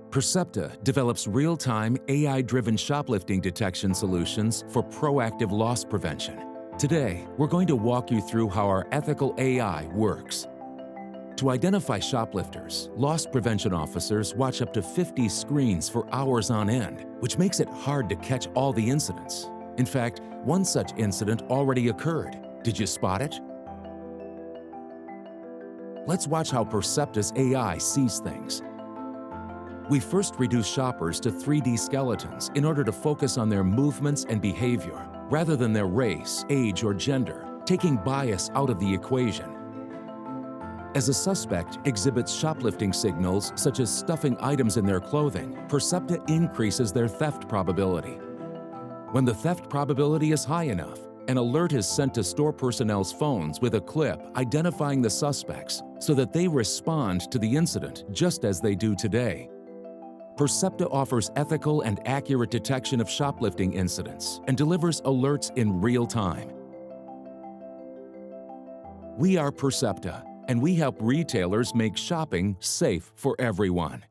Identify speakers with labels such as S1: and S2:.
S1: Percepta develops real-time AI-driven shoplifting detection solutions for proactive loss prevention. Today, we're going to walk you through how our ethical AI works. To identify shoplifters, loss prevention officers watch up to 50 screens for hours on end, which makes it hard to catch all the incidents. In fact, one such incident already occurred. Did you spot it? Let's watch how Percepta's AI sees things. We first reduce shoppers to 3D skeletons in order to focus on their movements and behavior, rather than their race, age, or gender, taking bias out of the equation. As a suspect exhibits shoplifting signals such as stuffing items in their clothing, Percepta increases their theft probability. When the theft probability is high enough, an alert is sent to store personnel's phones with a clip identifying the suspects so that they respond to the incident just as they do today. Percepta offers ethical and accurate detection of shoplifting incidents and delivers alerts in real time. We are Percepta, and we help retailers make shopping safe for everyone.